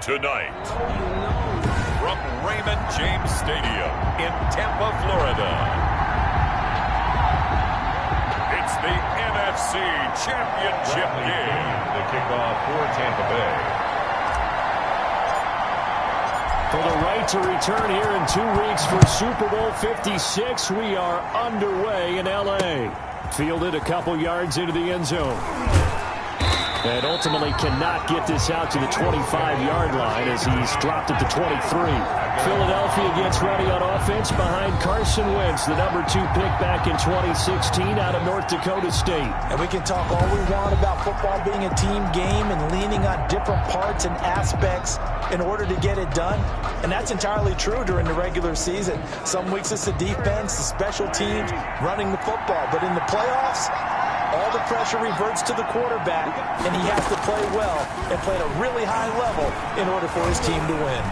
Tonight, from Raymond James Stadium in Tampa, Florida, it's the NFC Championship game. The kickoff for Tampa Bay. For the right to return here in 2 weeks for Super Bowl 56, we are underway in L.A. Fielded a couple yards into the end zone. And ultimately cannot get this out to the 25-yard line as he's dropped it to 23. Philadelphia gets ready on offense behind Carson Wentz, the number 2 pick back in 2016 out of North Dakota State. And we can talk all we want about football being a team game and leaning on different parts and aspects in order to get it done. And that's entirely true during the regular season. Some weeks it's the defense, the special teams, running the football. But in the playoffs, all the pressure reverts to the quarterback, and he has to play well and play at a really high level in order for his team to win.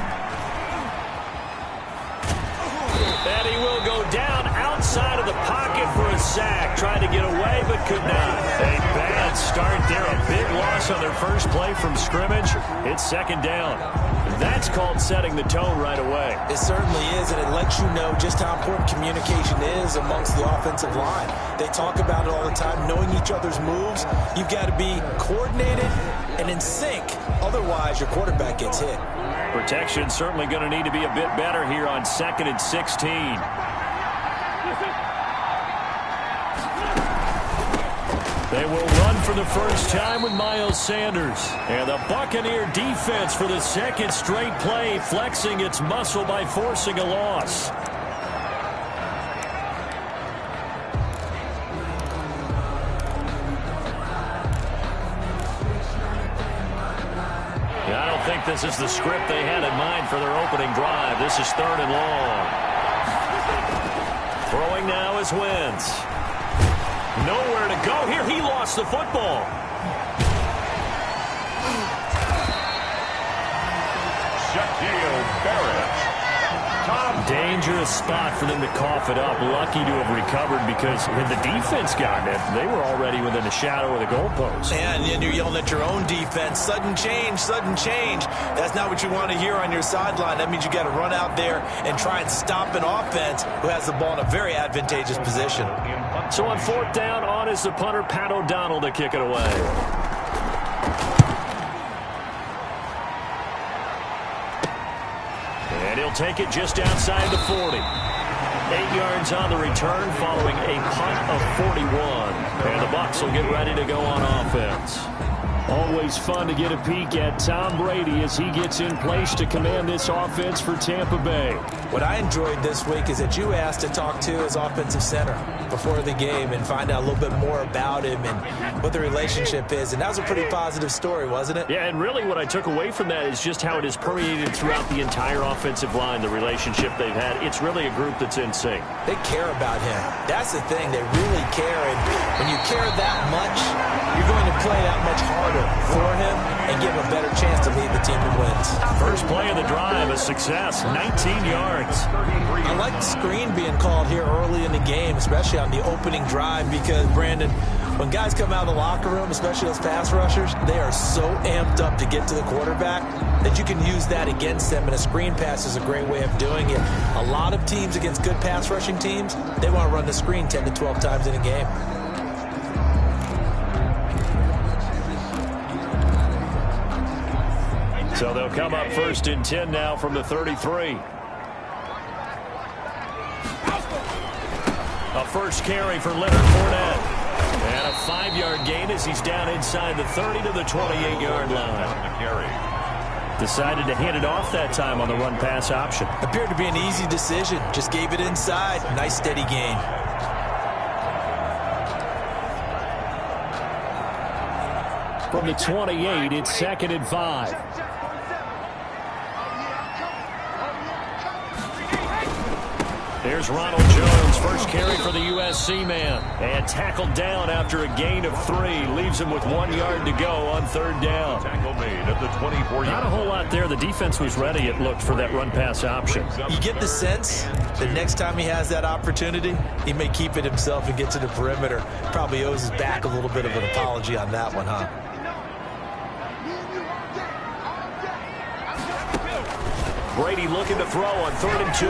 And he will go down outside of the pocket for a sack. Tried to get away, but could not. A bad start there. A big loss on their first play from scrimmage. It's second down. That's called setting the tone right away. It certainly is, and it lets you know just how important communication is amongst the offensive line. They talk about it all the time, knowing each other's moves. You've got to be coordinated and in sync. Otherwise, your quarterback gets hit. Protection's certainly going to need to be a bit better here on 2nd and 16. They will run for the first time with Miles Sanders. And the Buccaneer defense for the second straight play, flexing its muscle by forcing a loss. I don't think this is the script they had in mind for their opening drive. This is 3rd and long. Throwing now is Wentz. Nowhere to go here. He lost the football. Shaquille Barrett. Dangerous spot for them to cough it up. Lucky to have recovered because when the defense got it, they were already within the shadow of the goalpost. And then you're yelling at your own defense. Sudden change, sudden change. That's not what you want to hear on your sideline. That means you got to run out there and try and stop an offense who has the ball in a very advantageous position. So on 4th down, on is the punter, Pat O'Donnell, to kick it away. And he'll take it just outside the 40. 8 yards on the return following a punt of 41. And the Bucs will get ready to go on offense. Always fun to get a peek at Tom Brady as he gets in place to command this offense for Tampa Bay. What I enjoyed this week is that you asked to talk to his offensive center before the game and find out a little bit more about him and what the relationship is. And that was a pretty positive story, wasn't it? Yeah, and really what I took away from that is just how it is permeated throughout the entire offensive line, the relationship they've had. It's really a group that's in sync. They care about him. That's the thing. They really care. And when you care that much, you're going to play that much harder for him and give him a better chance to lead the team to wins. First play of the drive, a success, 19 yards. I like the screen being called here early in the game, especially on the opening drive, because, Brandon, when guys come out of the locker room, especially those pass rushers, they are so amped up to get to the quarterback that you can use that against them, and a screen pass is a great way of doing it. A lot of teams against good pass rushing teams, they want to run the screen 10 to 12 times in a game. So they'll come up 1st and 10 now from the 33. A first carry for Leonard Fournette. And a 5-yard gain as he's down inside the 30 to the 28-yard line. Decided to hand it off that time on the run-pass option. Appeared to be an easy decision. Just gave it inside. Nice steady gain. From the 28, it's 2nd and 5. Here's Ronald Jones, first carry for the USC man. And tackled down after a gain of 3. Leaves him with 1 yard to go on 3rd down. Tackle made at the 24. Not a whole lot there. The defense was ready, it looked, for that run-pass option. You get the sense that next time he has that opportunity, he may keep it himself and get to the perimeter. Probably owes his back a little bit of an apology on that one, huh? Brady looking to throw on 3rd and 2.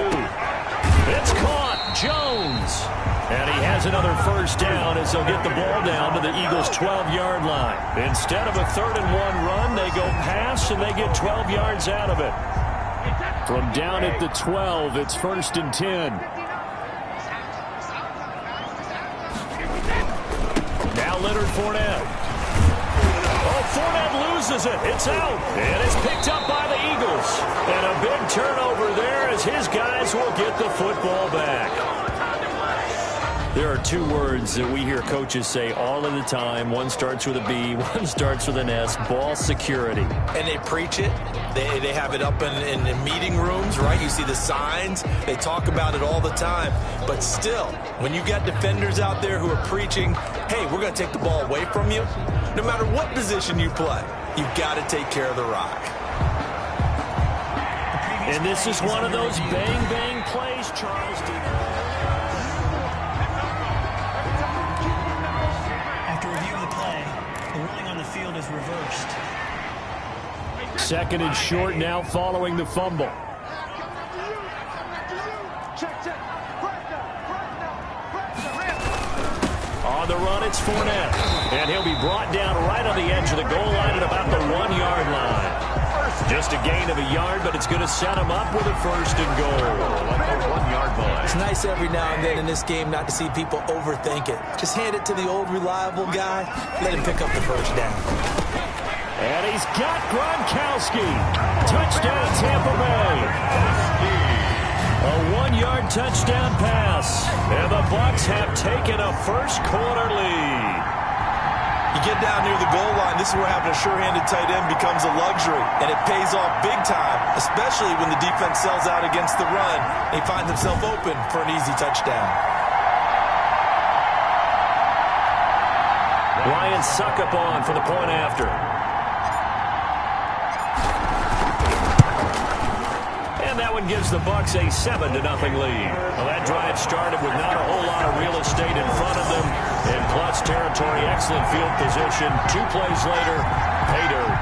It's caught. Jones. And he has another first down as they'll get the ball down to the Eagles' 12-yard line. Instead of a 3rd and 1 run, they go pass, and they get 12 yards out of it. From down at the 12, it's 1st and 10. Now Leonard Fournette. Oh, Fournette loses it. It's out. And it's picked up by the Eagles. And a big turnover there as his guys will get the football back. There are 2 words that we hear coaches say all of the time. One starts with a B, one starts with an S. Ball security. And they preach it. They have it up in meeting rooms, right? You see the signs. They talk about it all the time. But still, when you got defenders out there who are preaching, hey, we're going to take the ball away from you, no matter what position you play, you've got to take care of the rock. And this is one of those bang-bang plays, Charles. After reviewing the play, the ruling on the field is reversed. 2nd and short now following the fumble. On the run, it's Fournette. And he'll be brought down right on the edge of the goal line at about the 1-yard line. Just a gain of a yard, but it's going to set him up with a 1st and goal at the 1-yard line. It's nice every now and then in this game not to see people overthink it. Just hand it to the old reliable guy. Let him pick up the first down. And he's got Gronkowski. Touchdown, Tampa Bay. A 1-yard touchdown pass. And the Bucs have taken a first-quarter lead. You get down near the goal line, this is where having a sure-handed tight end becomes a luxury. And it pays off big time, especially when the defense sells out against the run. And he finds himself open for an easy touchdown. Ryan Suckup on for the point after. And that one gives the Bucs a 7-0 lead. Well, that drive started with not a whole lot of real estate in front of them. In clutch territory, excellent field position. 2 plays later, pay dirt.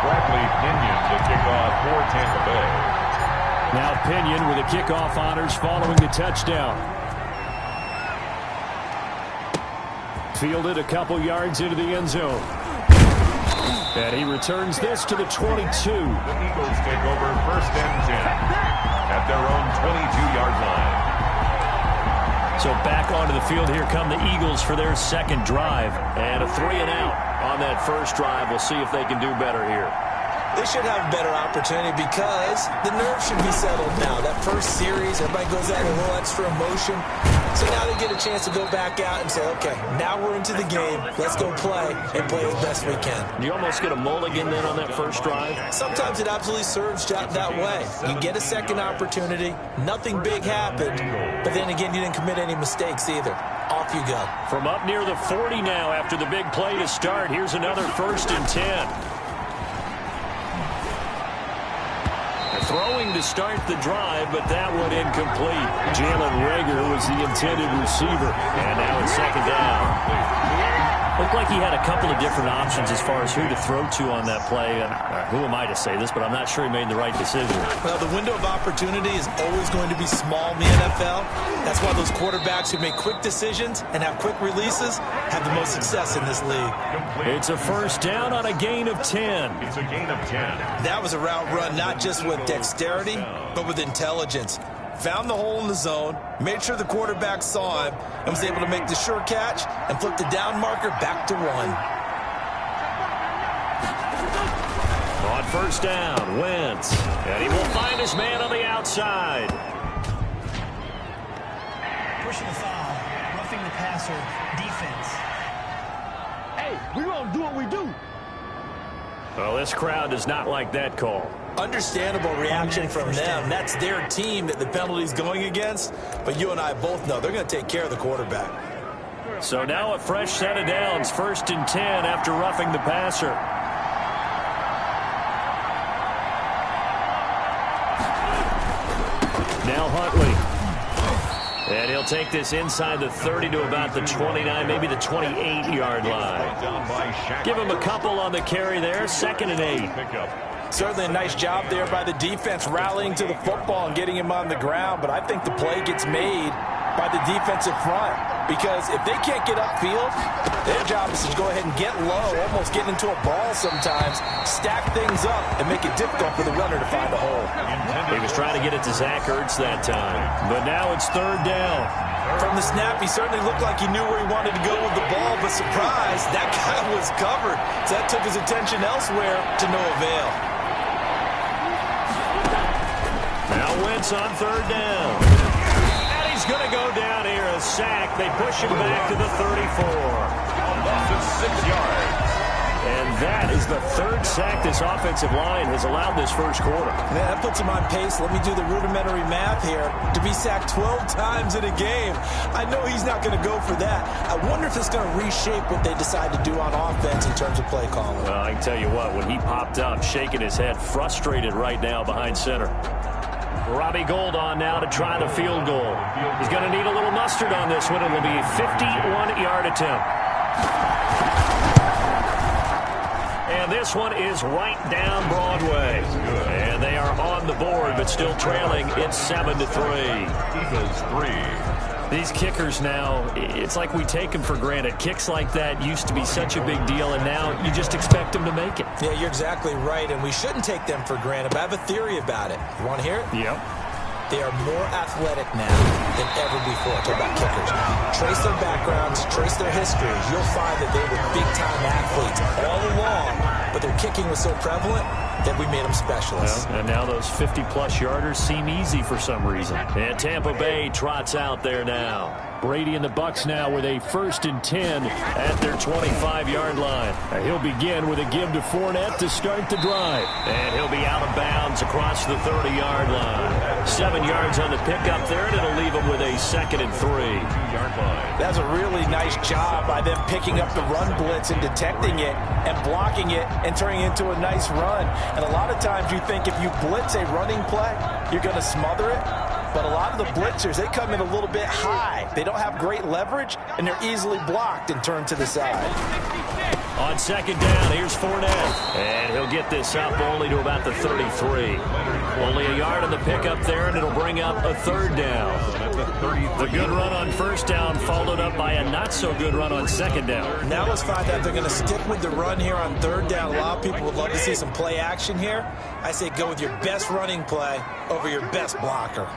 Bradley Pinion to kick off for Tampa Bay. Now Pinion with the kickoff honors following the touchdown. Fielded a couple yards into the end zone. And he returns this to the 22. The Eagles take over 1st and 10 at their own 22-yard line. So back onto the field here come the Eagles for their 2nd drive. And a 3-and-out on that first drive. We'll see if they can do better here. They should have a better opportunity because the nerves should be settled now. That first series, everybody goes out with a little extra emotion. So now they get a chance to go back out and say, okay, now we're into the game. Let's go play and play as best we can. You almost get a mulligan then on that first drive? Sometimes it absolutely serves that way. You get a second opportunity. Nothing big happened. But then again, you didn't commit any mistakes either. Off you go. From up near the 40 now after the big play to start, here's another 1st and 10. Throwing to start the drive, but that one incomplete. Jalen Reagor was the intended receiver. And now it's 2nd down. Looked like he had a couple of different options as far as who to throw to on that play. And who am I to say this, but I'm not sure he made the right decision. Well, the window of opportunity is always going to be small in the NFL. That's why those quarterbacks who make quick decisions and have quick releases have the most success in this league. It's a 1st down on a gain of 10. It's a gain of 10. That was a route run not just with dexterity, but with intelligence. Found the hole in the zone, made sure the quarterback saw him, and was able to make the sure catch and flip the down marker back to 1. On 1st down, Wentz. And he will find his man on the outside. Pushing the foul, roughing the passer, defense. Hey, we're going to do what we do. Well, this crowd does not like that call. Understandable reaction from them. That's their team that the penalty's going against. But you and I both know they're going to take care of the quarterback. So now a fresh set of downs. 1st and 10 after roughing the passer. Now Huntley. And he'll take this inside the 30 to about the 29, maybe the 28-yard line. Give him a couple on the carry there, 2nd and 8. Certainly a nice job there by the defense rallying to the football and getting him on the ground, but I think the play gets made by the defensive front, because if they can't get upfield, their job is to go ahead and get low, almost get into a ball sometimes, stack things up, and make it difficult for the runner to find a hole. He was trying to get it to Zach Ertz that time, but now it's 3rd down. From the snap, he certainly looked like he knew where he wanted to go with the ball, but surprise, that guy was covered. So that took his attention elsewhere to no avail. Now Wentz on 3rd down. He's going to go down here, a sack. They push him back to the 34. Loss of 6 yards. And that is the 3rd sack this offensive line has allowed this first quarter. Yeah, that puts him on pace. Let me do the rudimentary math here. To be sacked 12 times in a game, I know he's not going to go for that. I wonder if it's going to reshape what they decide to do on offense in terms of play calling. Well, I can tell you what, when he popped up, shaking his head, frustrated right now behind center. Robbie Gould on now to try the field goal. He's going to need a little mustard on this one. It will be a 51-yard attempt. And this one is right down Broadway. And they are on the board, but still trailing. It's 7-3. Eagles 3. These kickers now, it's like we take them for granted. Kicks like that used to be such a big deal, and now you just expect them to make it. Yeah, you're exactly right, and we shouldn't take them for granted, but I have a theory about it. You want to hear it? Yep. They are more athletic now than ever before. Talk about kickers. Trace their backgrounds, trace their histories. You'll find that they were big-time athletes all along, but their kicking was so prevalent that we made them specialists. Well, and now those 50-plus yarders seem easy for some reason. And Tampa Bay trots out there now. Brady and the Bucs now with a 1st and 10 at their 25-yard line. He'll begin with a give to Fournette to start the drive. And he'll be out of bounds across the 30-yard line. 7 yards on the pickup there, and it'll leave him with a 2nd and 3. 2-yard line. That's a really nice job by them picking up the run blitz and detecting it and blocking it and turning it into a nice run. And a lot of times you think if you blitz a running play, you're going to smother it. But a lot of the blitzers, they come in a little bit high. They don't have great leverage, and they're easily blocked and turned to the side. On 2nd down, here's Fournette. And he'll get this up only to about the 33. Only a yard on the pickup there, and it'll bring up a 3rd down. The good run on 1st down followed up by a not-so-good run on 2nd down. Now let's find out if they're going to stick with the run here on 3rd down. A lot of people would love to see some play action here. I say go with your best running play over your best blocker.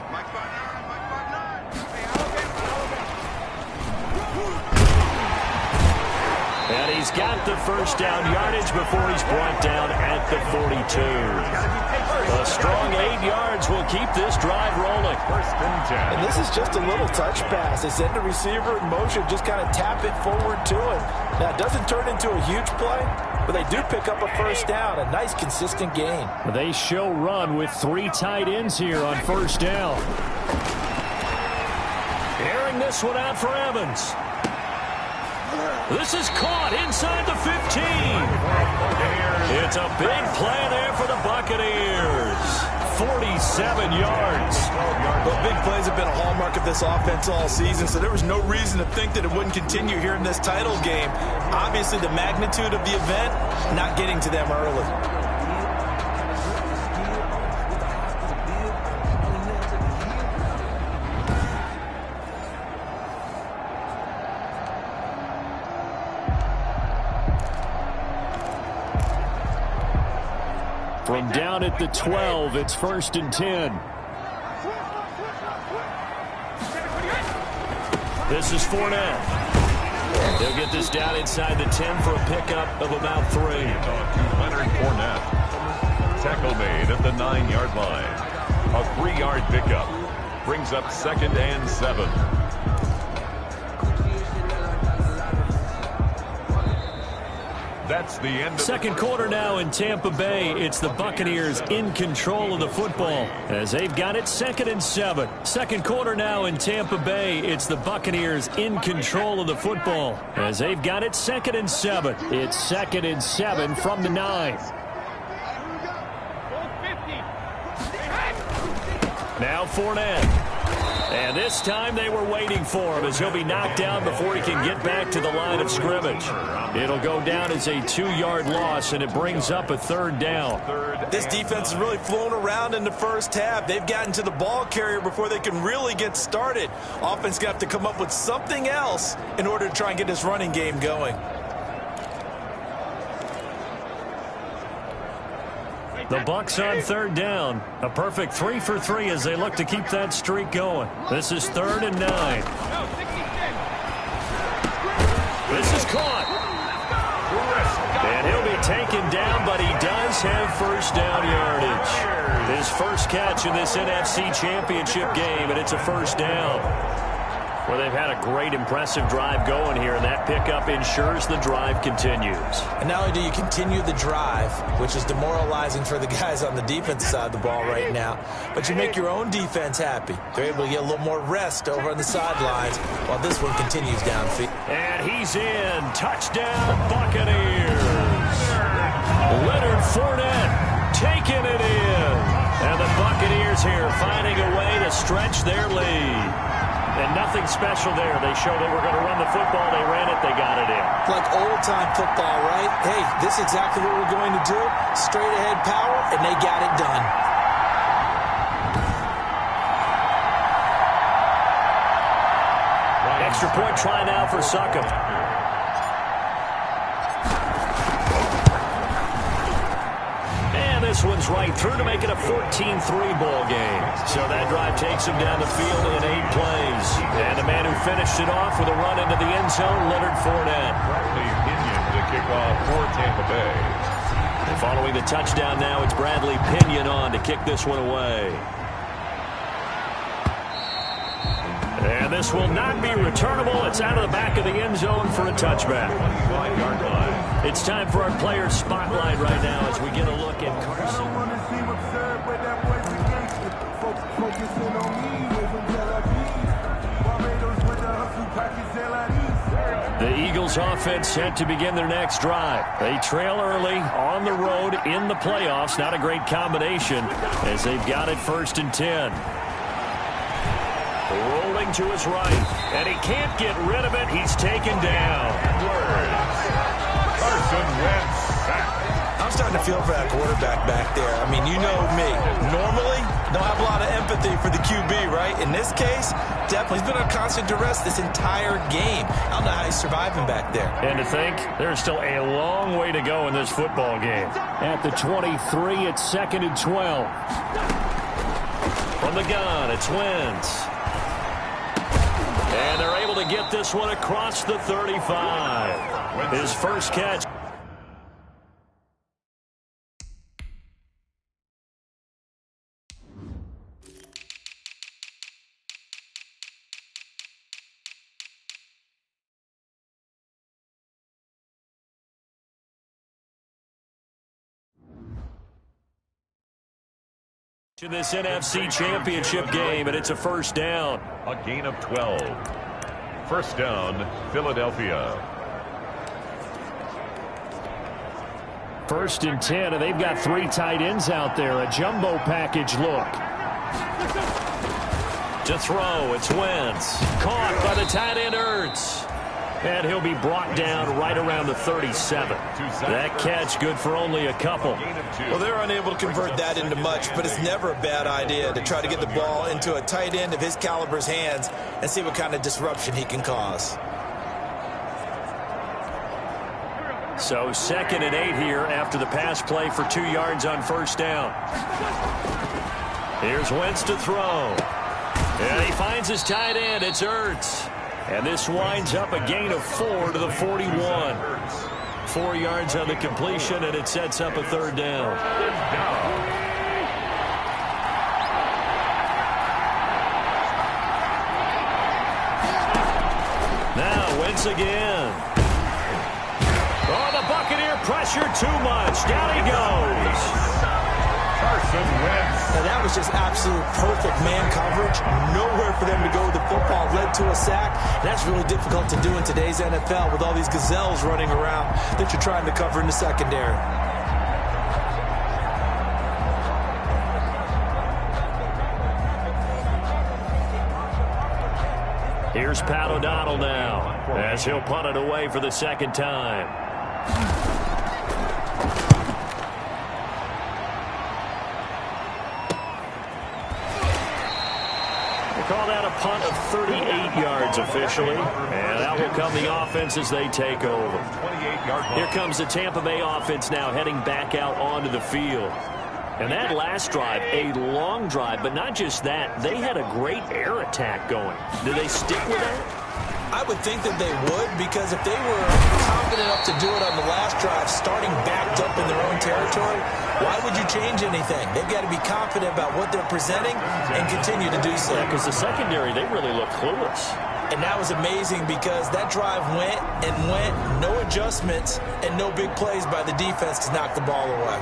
And he's got the 1st down yardage before he's brought down at the 42. A strong 8 yards will keep this drive rolling. 1st and 10. And this is just a little touch pass. They send the receiver in motion, just kind of tap it forward to him. Now, it doesn't turn into a huge play, but they do pick up a 1st down. A nice, consistent gain. They show run with 3 tight ends here on 1st down. Airing this one out for Evans. This is caught inside the 15. It's a big play there for the Buccaneers. 47 yards. Well, big plays have been a hallmark of this offense all season, so there was no reason to think that it wouldn't continue here in this title game. Obviously, the magnitude of the event, not getting to them early. From down at the 12, it's 1st and 10. This is Fournette. They'll get this down inside the 10 for a pickup of about 3. Leonard Fournette. Tackle made at the 9-yard line. A 3-yard pickup. Brings up 2nd and 7. That's the end of 2nd quarter now in Tampa Bay. It's the Buccaneers in control of the football as they've got it 2nd and 7. 2nd quarter now in Tampa Bay. It's the Buccaneers in control of the football as they've got it 2nd and 7. It's 2nd and 7 from the 9. Now Fournette. And this time they were waiting for him as he'll be knocked down before he can get back to the line of scrimmage. It'll go down as a 2-yard loss, and it brings up a 3rd down. This defense has really flown around in the first half. They've gotten to the ball carrier before they can really get started. Offense got to come up with something else in order to try and get this running game going. The Bucs on 3rd down. A perfect 3 for 3 as they look to keep that streak going. This is 3rd and 9. This is caught. And he'll be taken down, but he does have first down yardage. His first catch in this NFC Championship game, and it's a first down. Well, they've had a great, impressive drive going here, and that pickup ensures the drive continues. And not only do you continue the drive, which is demoralizing for the guys on the defensive side of the ball right now, but you make your own defense happy. They're able to get a little more rest over on the sidelines while this one continues downfield. And he's in. Touchdown, Buccaneers. Leonard Fournette taking it in. And the Buccaneers here finding a way to stretch their lead. And nothing special there. They showed they were going to run the football. They ran it. They got it in. Like old-time football, right? Hey, this is exactly what we're going to do. Straight-ahead power, and they got it done. Extra point try now for Succop. This one's right through to make it a 14-3 ball game. So that drive takes him down the field in 8 plays. And the man who finished it off with a run into the end zone, Leonard Fournette. Bradley Pinion to kick off for Tampa Bay. And following the touchdown now, it's Bradley Pinion on to kick this one away. And this will not be returnable. It's out of the back of the end zone for a touchback. 25-yard line. It's time for our player spotlight right now as we get a look at Carson. The Eagles offense set to begin their next drive. They trail early on the road in the playoffs. Not a great combination as they've got it 1st and 10. Rolling to his right, and he can't get rid of it. He's taken down. Carson Wentz sacked. I'm starting to feel for that quarterback back there. I mean, you know me. Normally, don't have a lot of empathy for the QB, right? In this case, definitely. He's been on constant duress this entire game. I don't know how he's surviving back there. And to think, there's still a long way to go in this football game. At the 23, it's 2nd and 12. From the gun, it's Wentz. And they're able to get this one across the 35. His first catch. In this NFC Championship game, and it's a first down. A gain of 12. First down, Philadelphia. 1st and 10, and they've got 3 tight ends out there. A jumbo package look. To throw, it's Wentz. Caught by the tight end, Ertz. And he'll be brought down right around the 37. That catch good for only a couple. Well, they're unable to convert that into much, but it's never a bad idea to try to get the ball into a tight end of his caliber's hands and see what kind of disruption he can cause. So 2nd and 8 here after the pass play for 2 yards on first down. Here's Wentz to throw. And he finds his tight end. It's Ertz. And this winds up a gain of 4 to the 41. 4 yards on the completion, and it sets up a 3rd down. Now Wentz again. Oh, the Buccaneer pressure too much. Down he goes. Carson Wentz. Now that was just absolute perfect man coverage. Nowhere for them to go with the football. Led to a sack. And that's really difficult to do in today's NFL with all these gazelles running around that you're trying to cover in the secondary. Here's Pat O'Donnell now as he'll punt it away for the second time. Call that a punt of 38 yards officially. And out will come the offense as they take over. Here comes the Tampa Bay offense now heading back out onto the field. And that last drive, a long drive, but not just that. They had a great air attack going. Do they stick with that? I would think that they would, because if they were confident enough to do it on the last drive, starting backed up in their own territory, why would you change anything? They've got to be confident about what they're presenting and continue to do so. Yeah, because the secondary, they really look clueless. And that was amazing because that drive went and went, no adjustments, and no big plays by the defense to knock the ball away.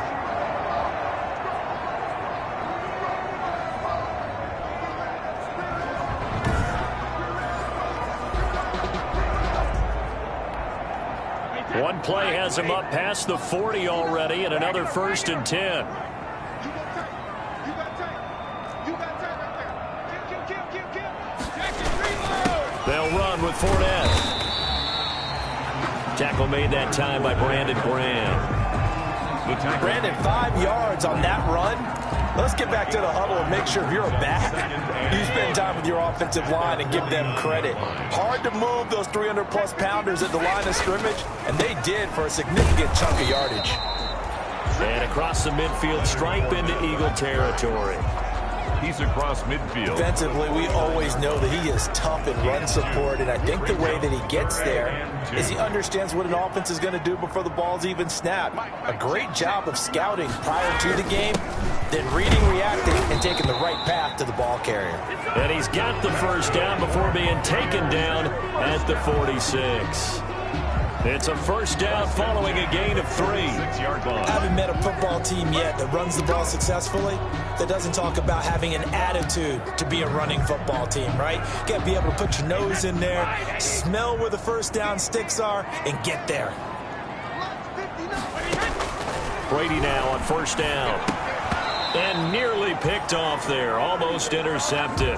One play has him up past the 40 already, and another 1st and 10. They'll run with Fournette. Tackle made that time by Brandon Graham. Brandon, 5 yards on that run. Let's get back to the huddle and make sure if you're a back, you spend time with your offensive line and give them credit. Hard to move those 300-plus pounders at the line of scrimmage, and they did for a significant chunk of yardage. And across the midfield stripe into Eagle territory. He's across midfield. Defensively, we always know that he is tough in run support, and I think the way that he gets there is he understands what an offense is going to do before the ball's even snapped. A great job of scouting prior to the game, then reading, reacting, and taking the right path to the ball carrier. And he's got the first down before being taken down at the 46. It's a first down following a gain of 3. 6-yard line. I haven't met a football team yet that runs the ball successfully that doesn't talk about having an attitude to be a running football team, right? You got to be able to put your nose in there, smell where the first down sticks are, and get there. Brady now on first down. And nearly picked off there. Almost intercepted.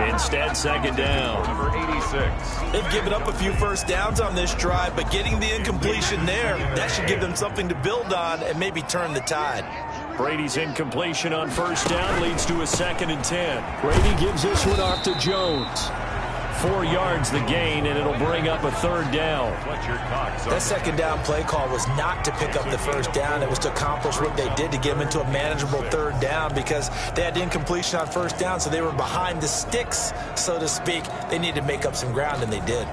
Instead, second down. Number 86. They've given up a few first downs on this drive, but getting the incompletion there, that should give them something to build on and maybe turn the tide. Brady's incompletion on first down leads to a 2nd and 10. Brady gives this one off to Jones. 4 yards the gain, and it'll bring up a 3rd down. That second down play call was not to pick up the first down. It was to accomplish what they did to get them into a manageable 3rd down because they had incompletion on first down, so they were behind the sticks, so to speak. They needed to make up some ground, and they did.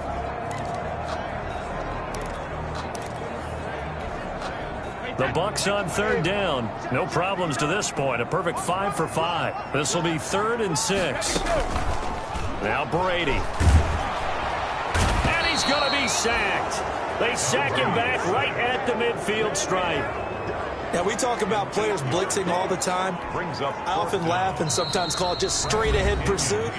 The Bucs on 3rd down. No problems to this point. A perfect 5 for 5. This will be 3rd and 6. Now Brady. And he's going to be sacked. They sack him back right at the midfield stripe. Now, we talk about players blitzing all the time. I often laugh and sometimes call it just straight-ahead pursuit.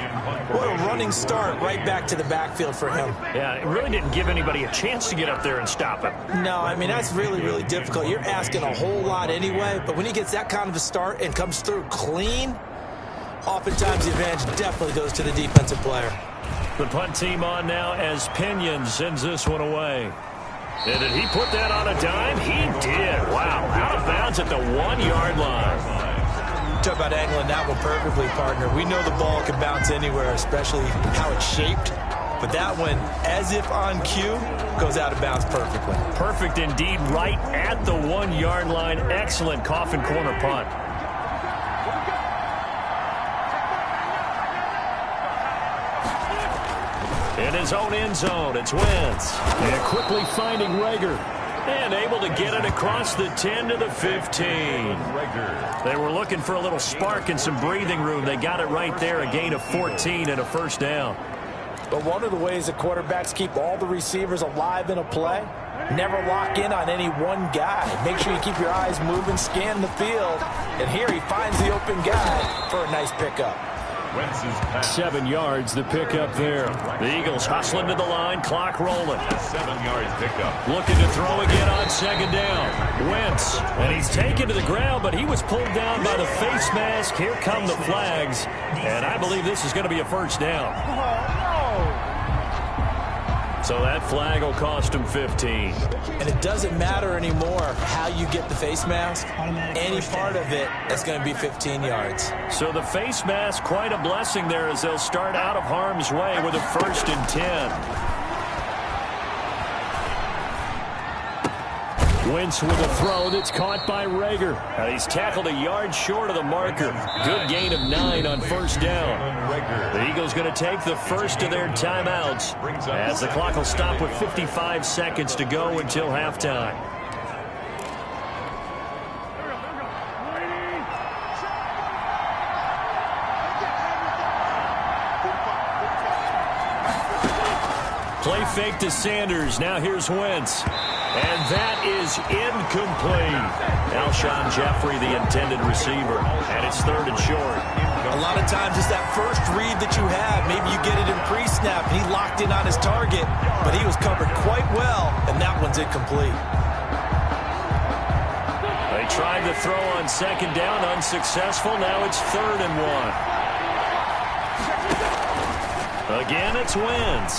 What a running start right back to the backfield for him. Yeah, it really didn't give anybody a chance to get up there and stop him. No, I mean, that's really, really difficult. You're asking a whole lot anyway, but when he gets that kind of a start and comes through clean, oftentimes the advantage definitely goes to the defensive player. The punt team on now as Pinion sends this one away. And did he put that on a dime? He did. Wow. Out of bounds at the 1-yard line. Talk about angling that one perfectly, partner. We know the ball can bounce anywhere, especially how it's shaped. But that one, as if on cue, goes out of bounds perfectly. Perfect indeed, right at the 1-yard line. Excellent coffin corner punt. In his own end zone, it's Wentz. And quickly finding Rager. And able to get it across the 10 to the 15. They were looking for a little spark and some breathing room. They got it right there, a gain of 14 and a first down. But one of the ways that quarterbacks keep all the receivers alive in a play, never lock in on any one guy. Make sure you keep your eyes moving, scan the field. And here he finds the open guy for a nice pickup. 7 yards, the pickup there. The Eagles hustling to the line, clock rolling. 7-yard pickup. Looking to throw again on second down. Wentz, and he's taken to the ground, but he was pulled down by the face mask. Here come the flags, and I believe this is going to be a first down. So that flag will cost him 15. And it doesn't matter anymore how you get the face mask. Any part of it, that's going to be 15 yards. So the face mask, quite a blessing there as they'll start out of harm's way with a 1st and 10. Wentz with a throw that's caught by Rager. He's tackled a yard short of the marker. Good gain of 9 on 1st down. The Eagles going to take the first of their timeouts as the clock will stop with 55 seconds to go until halftime. Play fake to Sanders. Now here's Wentz. And that is incomplete. Alshon Jeffrey, the intended receiver. And it's 3rd and short. A lot of times it's that first read that you have. Maybe you get it in pre-snap, and he locked in on his target, but he was covered quite well, and that one's incomplete. They tried to throw on 2nd down, unsuccessful. Now it's 3rd and 1. Again, it's Wentz.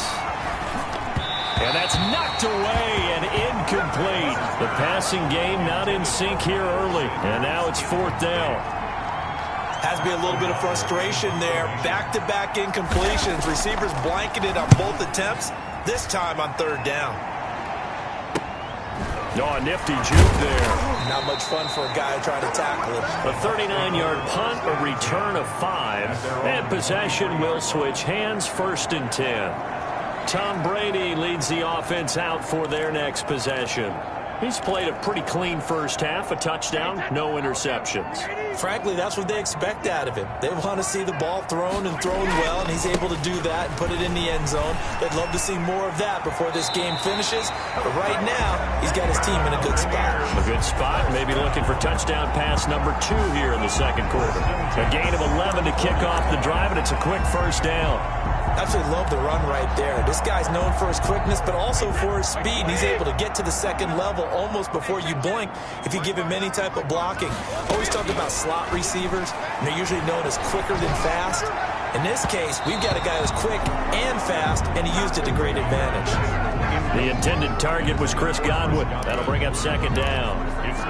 And that's knocked away and incomplete. The passing game not in sync here early. And now it's 4th down. Has to be a little bit of frustration there. Back-to-back incompletions. Receivers blanketed on both attempts. This time on 3rd down. Oh, a nifty juke there. Not much fun for a guy trying to tackle him. A 39-yard punt, a return of 5. And possession will switch hands, 1st and 10. Tom Brady leads the offense out for their next possession. He's played a pretty clean first half, a touchdown, no interceptions. Frankly, that's what they expect out of him. They want to see the ball thrown and thrown well, and he's able to do that and put it in the end zone. They'd love to see more of that before this game finishes. But right now, he's got his team in a good spot. A good spot, maybe looking for touchdown pass number 2 here in the 2nd quarter. A gain of 11 to kick off the drive, and it's a quick 1st down. Absolutely love the run right there. This guy's known for his quickness, but also for his speed. He's able to get to the 2nd level almost before you blink if you give him any type of blocking. Always talk about slot receivers, and they're usually known as quicker than fast. In this case, we've got a guy who's quick and fast, and he used it to great advantage. The intended target was Chris Godwin. That'll bring up 2nd down.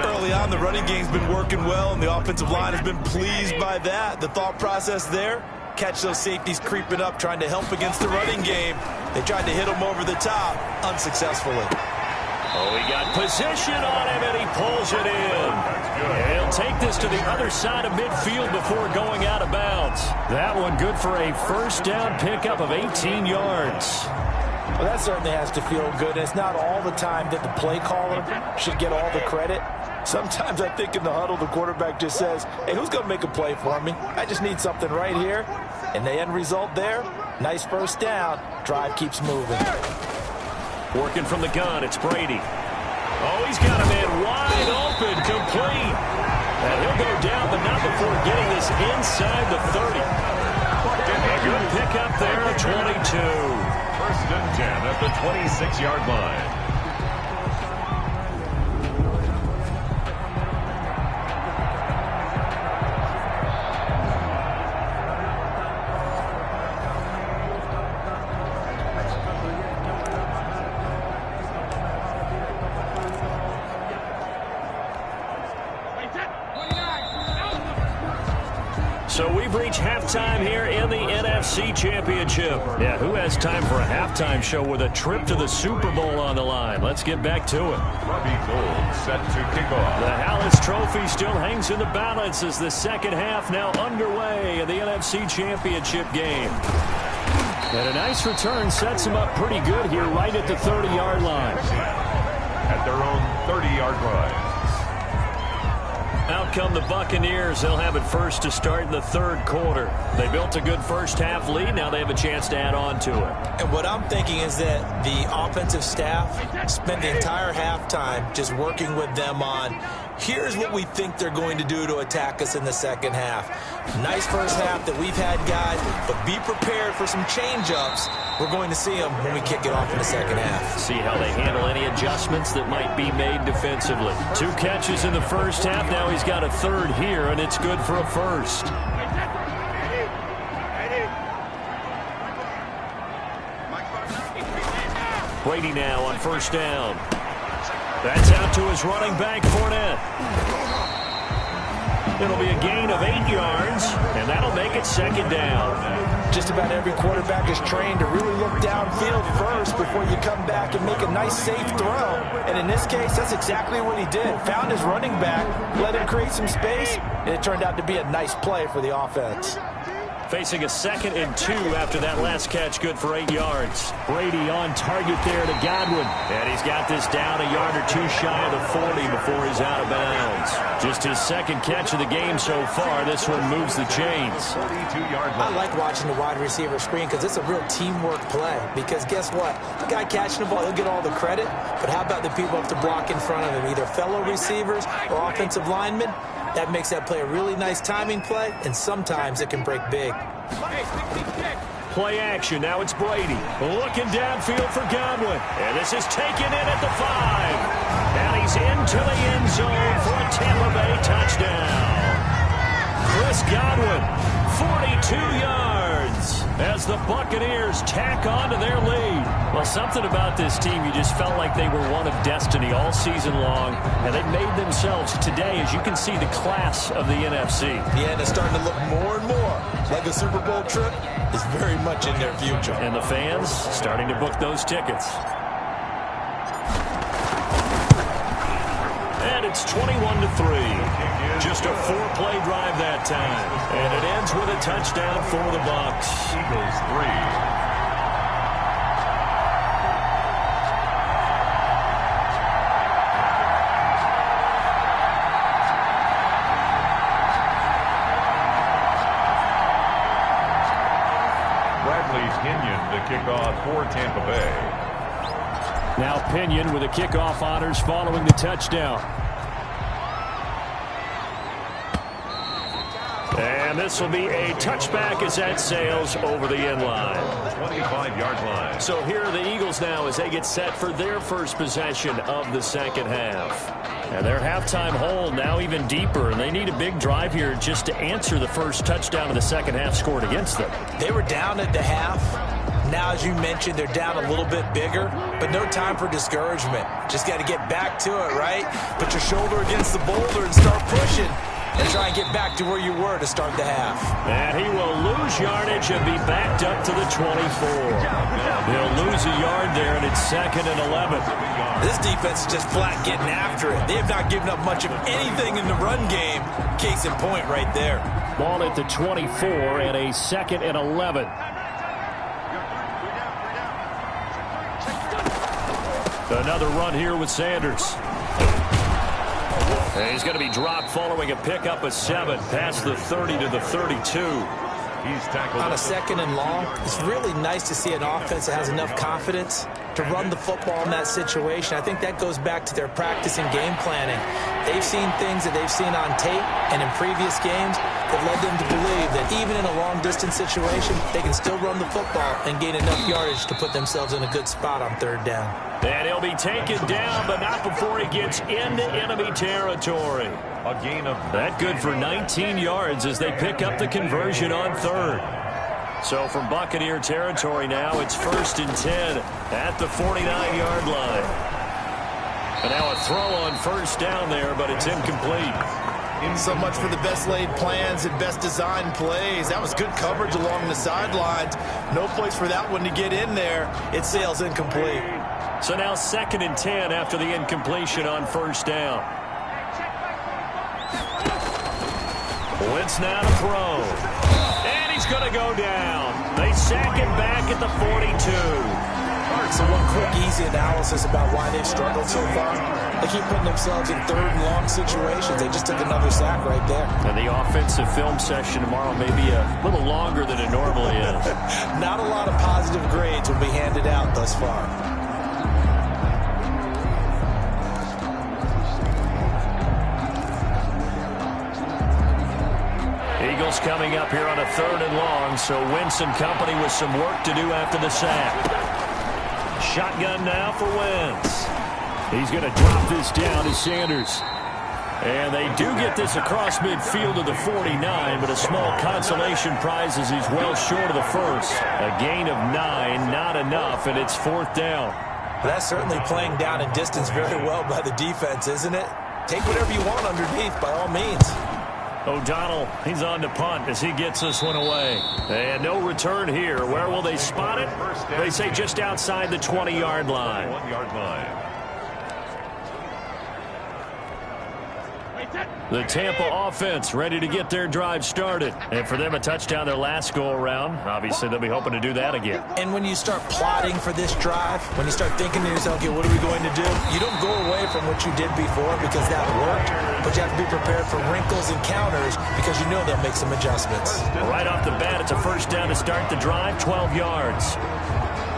Early on, the running game's been working well, and the offensive line has been pleased by that. The thought process there, catch those safeties creeping up, trying to help against the running game. They tried to hit him over the top, unsuccessfully. Oh, he got position on him, and he pulls it in. He'll take this to the other side of midfield before going out of bounds. That one good for a 1st down pickup of 18 yards. Well, that certainly has to feel good. It's not all the time that the play caller should get all the credit. Sometimes I think in the huddle, the quarterback just says, hey, who's going to make a play for me? I just need something right here. And the end result there, nice 1st down. Drive keeps moving. Working from the gun, it's Brady. Oh, he's got a man wide open, complete. And he'll go down, but not before getting this inside the 30. A good pickup there, 22. 1st and 10 at the 26-yard line. So we've reached halftime here in the NFC Championship. Yeah, who has time for a halftime show with a trip to the Super Bowl on the line? Let's get back to it. Robbie Gould set to kick off. The Hallis Trophy still hangs in the balance as the 2nd half now underway in the NFC Championship game. And a nice return sets them up pretty good here right at the 30-yard line. At their own 30-yard line. Out come the Buccaneers. They'll have it 1st to start in the 3rd quarter. They built a good first half lead. Now they have a chance to add on to it. And what I'm thinking is that the offensive staff spent the entire halftime just working with them on, here's what we think they're going to do to attack us in the 2nd half. Nice first half that we've had, guys, but be prepared for some change-ups. We're going to see them when we kick it off in the 2nd half. See how they handle any adjustments that might be made defensively. 2 catches in the first half. Now he's got a 3rd here, and it's good for a 1st. Brady now on first down. That's out to his running back, Fournette. It'll be a gain of 8 yards, and that'll make it second down. Just about every quarterback is trained to really look downfield first before you come back and make a nice, safe throw. And in this case, that's exactly what he did. Found his running back, let him create some space, and it turned out to be a nice play for the offense. Facing a 2nd and 2 after that last catch, good for 8 yards. Brady on target there to Godwin. And he's got this down a yard or 2 shy of the 40 before he's out of bounds. Just his 2nd catch of the game so far. This one moves the chains. 42-yard line. I like watching the wide receiver screen because it's a real teamwork play. Because guess what? The guy catching the ball, he'll get all the credit. But how about the people up to block in front of him, either fellow receivers or offensive linemen? That makes that play a really nice timing play, and sometimes it can break big. Play action. Now it's Brady. Looking downfield for Godwin. And this is taken in at the 5. And he's into the end zone for a Tampa Bay touchdown. Chris Godwin, 42 yards as the Buccaneers tack on to their lead. Well, something about this team, you just felt like they were one of destiny all season long, and they made themselves today, as you can see, the class of the NFC. Yeah, and it's starting to look more and more like a Super Bowl trip is very much in their future. And the fans starting to book those tickets. And it's 21-3. Just a 4-play drive that time. And it ends with a touchdown for the Bucs. Eagles 3. To kick off for Tampa Bay. Now Pinion with the kickoff honors following the touchdown. And this will be a touchback as that sails over the end line. 25-yard line. So here are the Eagles now as they get set for their first possession of the second half. And their halftime hole now even deeper, and they need a big drive here just to answer the first touchdown of the second half scored against them. They were down at the half. Now, as you mentioned, they're down a little bit bigger, but no time for discouragement. Just got to get back to it, right? Put your shoulder against the boulder and start pushing and try and get back to where you were to start the half. And he will lose yardage and be backed up to the 24. They'll lose a yard there, and it's 2nd and 11. This defense is just flat getting after it. They have not given up much of anything in the run game. Case in point right there. Ball at the 24 and a 2nd and 11. Another run here with Sanders. And he's going to be dropped following a pickup of 7 past the 30 to the 32. He's tackled on a 2nd and long. It's really nice to see an offense that has enough confidence to run the football in that situation. I think that goes back to their practice and game planning. They've seen things that they've seen on tape and in previous games that led them to believe that even in a long-distance situation, they can still run the football and gain enough yardage to put themselves in a good spot on 3rd down. And he'll be taken down, but not before he gets into enemy territory. a gain of that good for 19 yards as they pick up the conversion on 3rd. So from Buccaneer territory now, it's 1st and 10 at the 49-yard line. And now a throw on 1st down there, but it's incomplete. So much for the best laid plans and best designed plays. That was good coverage along the sidelines. No place for that one to get in there. It sails incomplete. So now 2nd and 10 after the incompletion on 1st down. Wentz now to throw. And he's going to go down. They sack him back at the 42. So one quick, easy analysis about why they've struggled so far. They keep putting themselves in 3rd and long situations. They just took another sack right there. And the offensive film session tomorrow may be a little longer than it normally is. Not a lot of positive grades will be handed out thus far. Eagles coming up here on a 3rd and long, so Wentz and company with some work to do after the sack. Shotgun now for Wentz. He's going to drop this down to Sanders. And they do get this across midfield to the 49, but a small consolation prize as he's well short of the first. A gain of 9, not enough, and it's 4th down. That's certainly playing down and distance very well by the defense, isn't it? Take whatever you want underneath, by all means. O'Donnell, he's on to punt as he gets this one away. And no return here. Where will they spot it? They say just outside the 20-yard line. 1-yard line. The Tampa offense ready to get their drive started. And for them, a touchdown their last go-around. Obviously, they'll be hoping to do that again. And when you start plotting for this drive, when you start thinking to yourself, okay, what are we going to do? You don't go away from what you did before because that worked, but you have to be prepared for wrinkles and counters because you know they'll make some adjustments. Right off the bat, it's a first down to start the drive, 12 yards.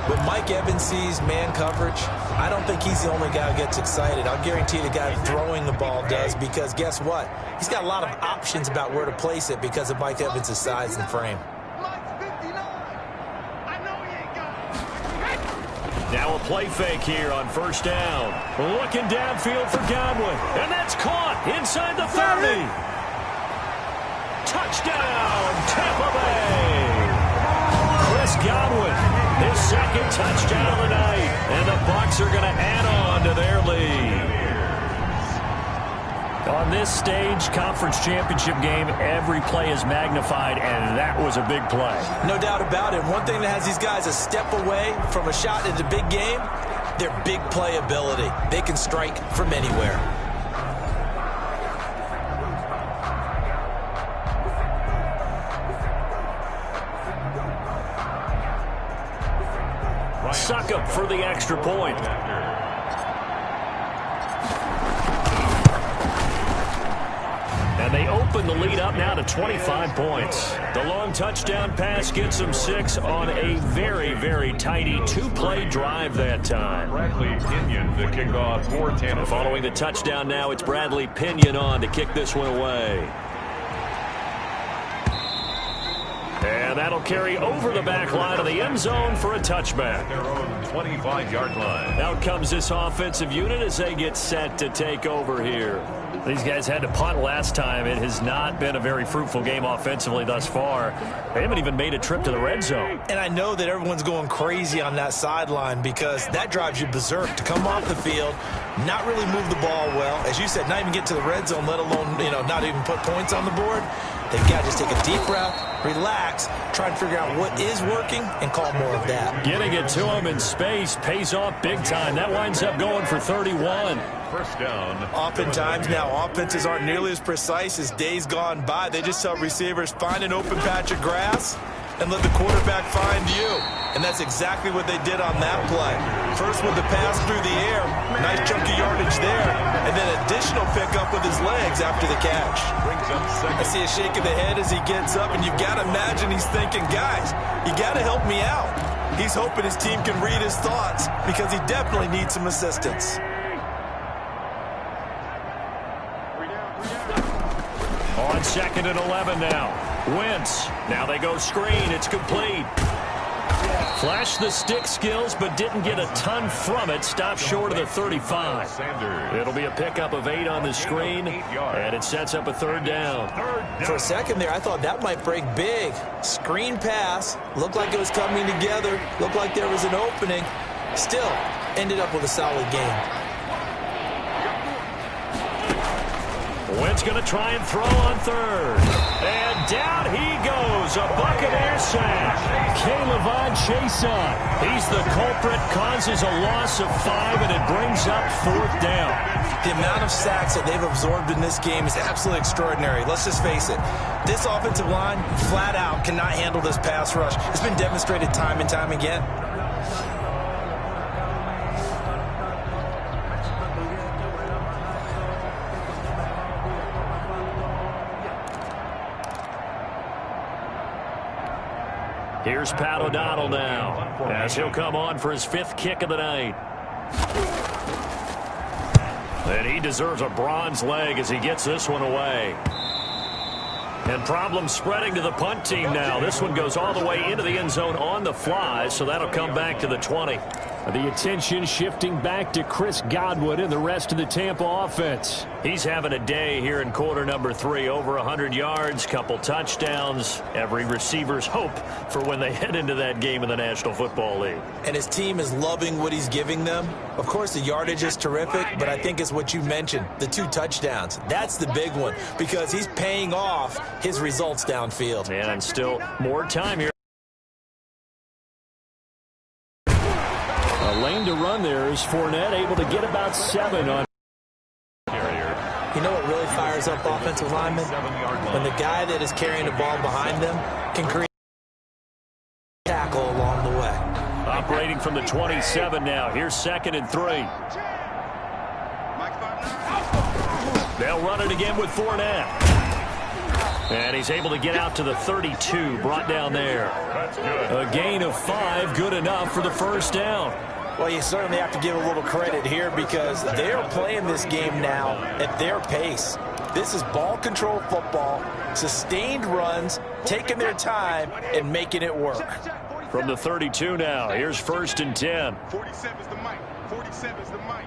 When Mike Evans sees man coverage, I don't think he's the only guy who gets excited. I'll guarantee the guy throwing the ball does, because guess what? He's got a lot of options about where to place it because of Mike Evans' size and frame. Now a play fake here on first down. Looking downfield for Godwin. And that's caught inside the 30. Touchdown, Tampa Bay. Chris Godwin. His second touchdown of the night. And the Bucs are going to add on to their lead. On this stage, conference championship game, every play is magnified, and that was a big play. No doubt about it. One thing that has these guys a step away from a shot at the big game, their big play ability. They can strike from anywhere. Succop for the extra point. And they open the lead up now to 25 points. The long touchdown pass gets them 6 on a very, very tidy two-play drive that time. Bradley Pinion to kick off for Tampa. Following the touchdown now, it's Bradley Pinion on to kick this one away. And that'll carry over the back line of the end zone for a touchback. Their own 25-yard line. Out comes this offensive unit as they get set to take over here. These guys had to punt last time. It has not been a very fruitful game offensively thus far. They haven't even made a trip to the red zone. And I know that everyone's going crazy on that sideline because that drives you berserk to come off the field, not really move the ball well. As you said, not even get to the red zone, let alone, not even put points on the board. They've got to just take a deep breath, relax, try and figure out what is working, and call more of that. Getting it to him in space pays off big time. That winds up going for 31. First down. Oftentimes now, offenses aren't nearly as precise as days gone by. They just tell receivers, find an open patch of grass and let the quarterback find you. And that's exactly what they did on that play. First with the pass through the air, nice chunky yardage there, and then additional pickup with his legs after the catch. Brings up second. I see a shake of the head as he gets up, and you've got to imagine he's thinking, guys, you got to help me out. He's hoping his team can read his thoughts because he definitely needs some assistance. On 2nd and 11 now. Wentz. Now they go screen. It's complete. Flashed the stick skills, but didn't get a ton from it. Stopped short of the 35. It'll be a pickup of 8 on the screen, and it sets up a third down. For a second there, I thought that might break big. Screen pass. Looked like it was coming together. Looked like there was an opening. Still, ended up with a solid game. Wentz going to try and throw on third. And down he goes. A Buccaneer sack. K'Lavon Chaisson. He's the culprit. Causes a loss of 5, and it brings up 4th down. The amount of sacks that they've absorbed in this game is absolutely extraordinary. Let's just face it. This offensive line, flat out, cannot handle this pass rush. It's been demonstrated time and time again. Here's Pat O'Donnell now, as he'll come on for his 5th kick of the night. And he deserves a bronze leg as he gets this one away. And problems spreading to the punt team now. This one goes all the way into the end zone on the fly, so that'll come back to the 20. The attention shifting back to Chris Godwin and the rest of the Tampa offense. He's having a day here in quarter number 3. Over 100 yards, couple touchdowns. Every receiver's hope for when they head into that game in the National Football League. And his team is loving what he's giving them. Of course, the yardage is terrific, but I think it's what you mentioned, the 2 touchdowns. That's the big one because he's paying off his results downfield. And still more time here. A lane to run there is Fournette, able to get about 7 on carrier. You know what really fires up offensive linemen? When the guy that is carrying the ball behind them can create a tackle along the way. Operating from the 27 now. Here's 2nd and 3. They'll run it again with Fournette. And he's able to get out to the 32, brought down there. A gain of 5, good enough for the first down. Well, you certainly have to give a little credit here because they're playing this game now at their pace. This is ball control football, sustained runs, taking their time and making it work. From the 32 now, here's 1st and 10. 47's the mic. 47's the mic.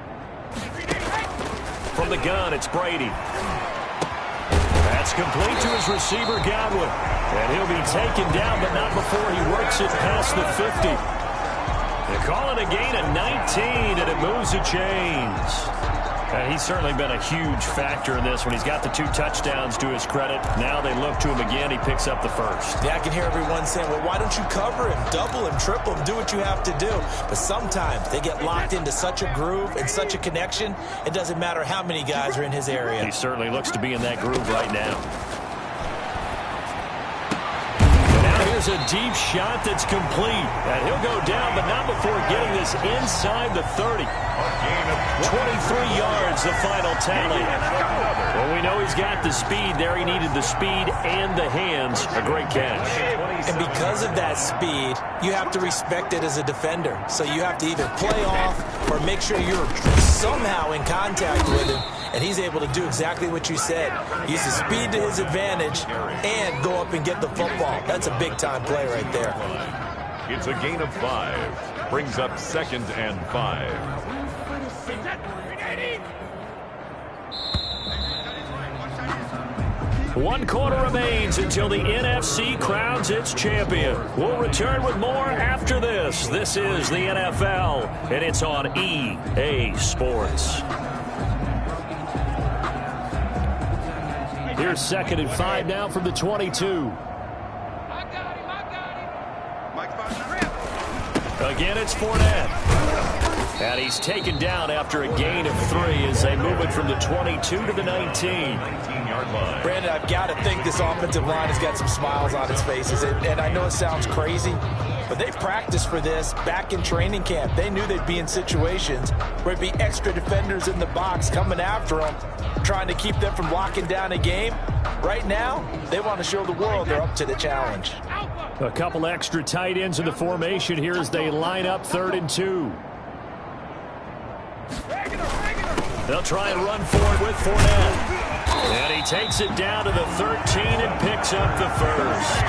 From the gun, it's Brady. That's complete to his receiver, Godwin. And he'll be taken down, but not before he works it past the 50. They call it a gain of 19, and it moves the chains. And he's certainly been a huge factor in this when he's got the 2 touchdowns to his credit. Now they look to him again. He picks up the 1st. Yeah, I can hear everyone saying, well, why don't you cover him, double him, triple him, do what you have to do. But sometimes they get locked into such a groove and such a connection, it doesn't matter how many guys are in his area. He certainly looks to be in that groove right now. Here's a deep shot that's complete. And he'll go down, but not before getting this inside the 30. 23 yards, the final tally. Well, we know he's got the speed there. He needed the speed and the hands. A great catch. And because of that speed, you have to respect it as a defender. So you have to either play off or make sure you're somehow in contact with him. And he's able to do exactly what you said. Use the speed to his advantage and go up and get the football. That's a big-time play right there. It's a gain of 5. Brings up 2nd and 5. One quarter remains until the NFC crowns its champion. We'll return with more after this. This is the NFL, and it's on EA Sports. Here's 2nd and 5 now from the 22. Again, it's Fournette. And he's taken down after a gain of 3 as they move it from the 22 to the 19. Brandon, I've got to think this offensive line has got some smiles on its faces. And I know it sounds crazy, but they practiced for this back in training camp. They knew they'd be in situations where it'd be extra defenders in the box coming after them, trying to keep them from locking down a game. Right now, they want to show the world they're up to the challenge. A couple extra tight ends in the formation here as they line up 3rd and 2. They'll try and run for it with Fournette. And he takes it down to the 13 and picks up the 1st.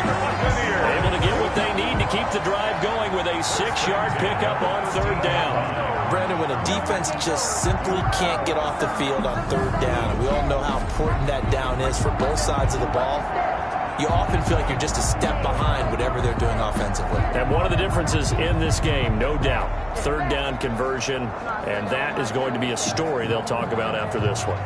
Able to get what they need to keep the drive going with a 6-yard pickup on 3rd down. Brandon, when a defense just simply can't get off the field on 3rd down, and we all know how important that down is for both sides of the ball, you often feel like you're just a step behind whatever they're doing offensively. And one of the differences in this game, no doubt, 3rd down conversion, and that is going to be a story they'll talk about after this one.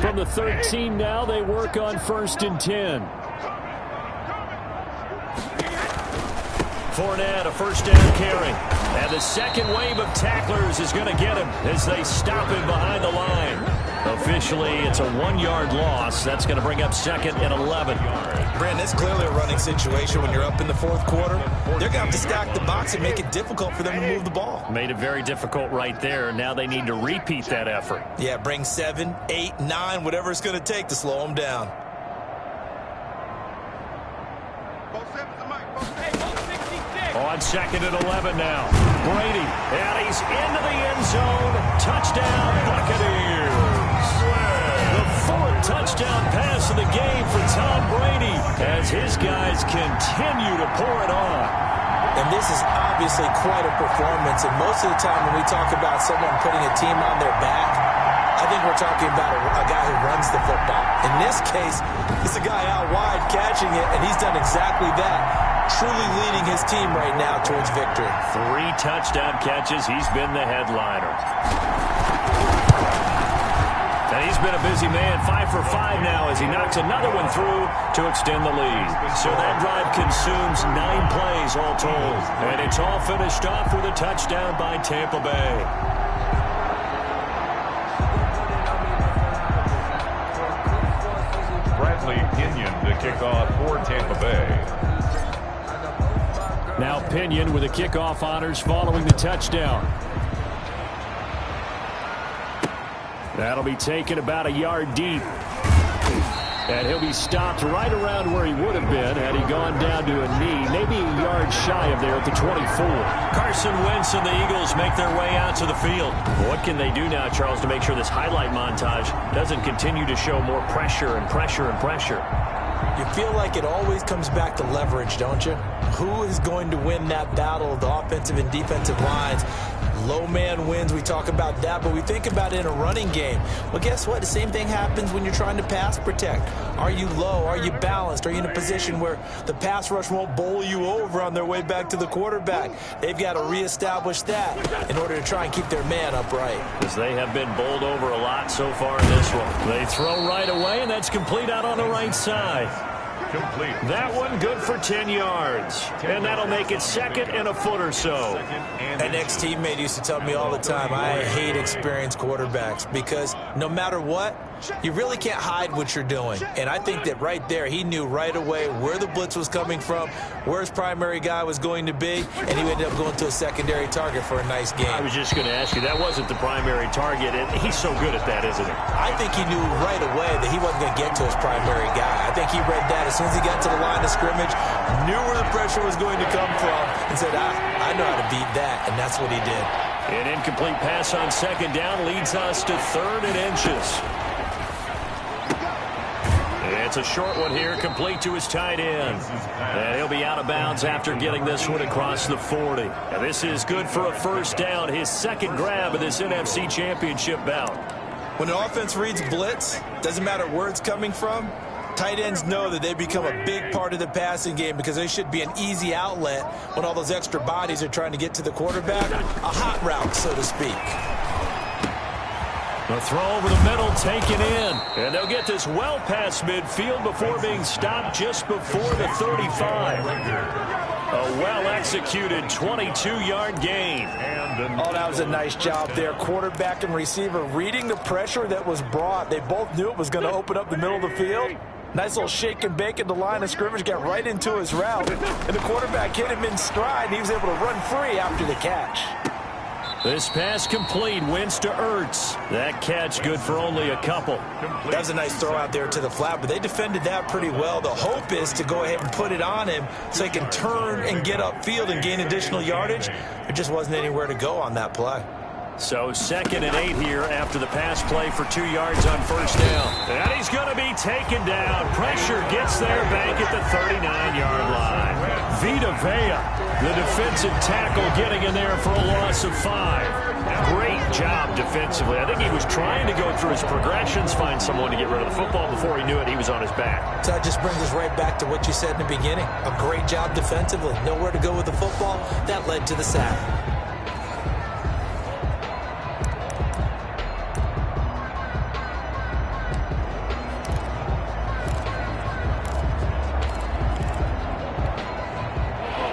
From the 13 now, they work on 1st and 10. Fournette, a 1st down carry. And the second wave of tacklers is going to get him as they stop him behind the line. Officially, it's a 1-yard loss. That's going to bring up 2nd and 11. Brandon, it's clearly a running situation when you're up in the 4th quarter. They're going to have to stack the box and make it difficult for them to move the ball. Made it very difficult right there. Now they need to repeat that effort. Yeah, bring 7, 8, 9, whatever it's going to take to slow them down. On 2nd and 11 now. Brady, and he's into the end zone. Touchdown, Buccaneers. The 4th touchdown pass of the game for Tom Brady as his guys continue to pour it on. And this is obviously quite a performance. And most of the time when we talk about someone putting a team on their back, I think we're talking about a guy who runs the football. In this case, it's a guy out wide catching it, and he's done exactly that, truly leading his team right now towards victory. 3 touchdown catches. He's been the headliner. And he's been a busy man, 5 for 5 now as he knocks another one through to extend the lead. So that drive consumes 9 plays all told. And it's all finished off with a touchdown by Tampa Bay. Pinion to kick off for Tampa Bay. Now Pinion with the kickoff honors following the touchdown. That'll be taken about a yard deep. And he'll be stopped right around where he would have been had he gone down to a knee, maybe a yard shy of there at the 24. Carson Wentz and the Eagles make their way out to the field. What can they do now, Charles, to make sure this highlight montage doesn't continue to show more pressure and pressure and pressure? You feel like it always comes back to leverage, don't you? Who is going to win that battle of the offensive and defensive lines? Low man wins. We talk about that, but we think about it in a running game. Well, guess what? The same thing happens when you're trying to pass protect. Are you low? Are you balanced? Are you in a position where the pass rush won't bowl you over on their way back to the quarterback? They've got to reestablish that in order to try and keep their man upright. Because they have been bowled over a lot so far in this one. They throw right away, and that's complete out on the right side. Complete. That one good for 10 yards. And that'll make it 2nd and a foot or so. An ex-teammate used to tell me all the time, I hate experienced quarterbacks because no matter what, you really can't hide what you're doing. And I think that right there, he knew right away where the blitz was coming from, where his primary guy was going to be, and he ended up going to a secondary target for a nice game. I was just going to ask you, that wasn't the primary target, and he's so good at that, isn't he? I think he knew right away that he wasn't going to get to his primary guy. I think he read that as soon as he got to the line of scrimmage, knew where the pressure was going to come from, and said, I know how to beat that, and that's what he did. An incomplete pass on 2nd down leads us to 3rd and inches. It's a short one here, complete to his tight end. And he'll be out of bounds after getting this one across the 40. And this is good for a 1st down, his 2nd grab of this NFC Championship bout. When an offense reads blitz, doesn't matter where it's coming from, tight ends know that they become a big part of the passing game because they should be an easy outlet when all those extra bodies are trying to get to the quarterback. A hot route, so to speak. The throw over the middle taken in. And they'll get this well past midfield before being stopped just before the 35. A well-executed 22-yard gain. Oh, that was a nice job there. Quarterback and receiver reading the pressure that was brought. They both knew it was going to open up the middle of the field. Nice little shake and bake at the line of scrimmage, got right into his route. And the quarterback hit him in stride, and he was able to run free after the catch. This pass complete, Wentz to Ertz. That catch good for only a couple. That was a nice throw out there to the flat, but they defended that pretty well. The hope is to go ahead and put it on him so he can turn and get upfield and gain additional yardage. There just wasn't anywhere to go on that play. So 2nd and 8 here after the pass play for 2 yards on 1st down. And he's going to be taken down. Pressure gets there back at the 39-yard line. Vita Vea, the defensive tackle, getting in there for a loss of 5. Great job defensively. I think he was trying to go through his progressions, find someone to get rid of the football. Before he knew it, he was on his back. So that just brings us right back to what you said in the beginning. A great job defensively. Nowhere to go with the football. That led to the sack.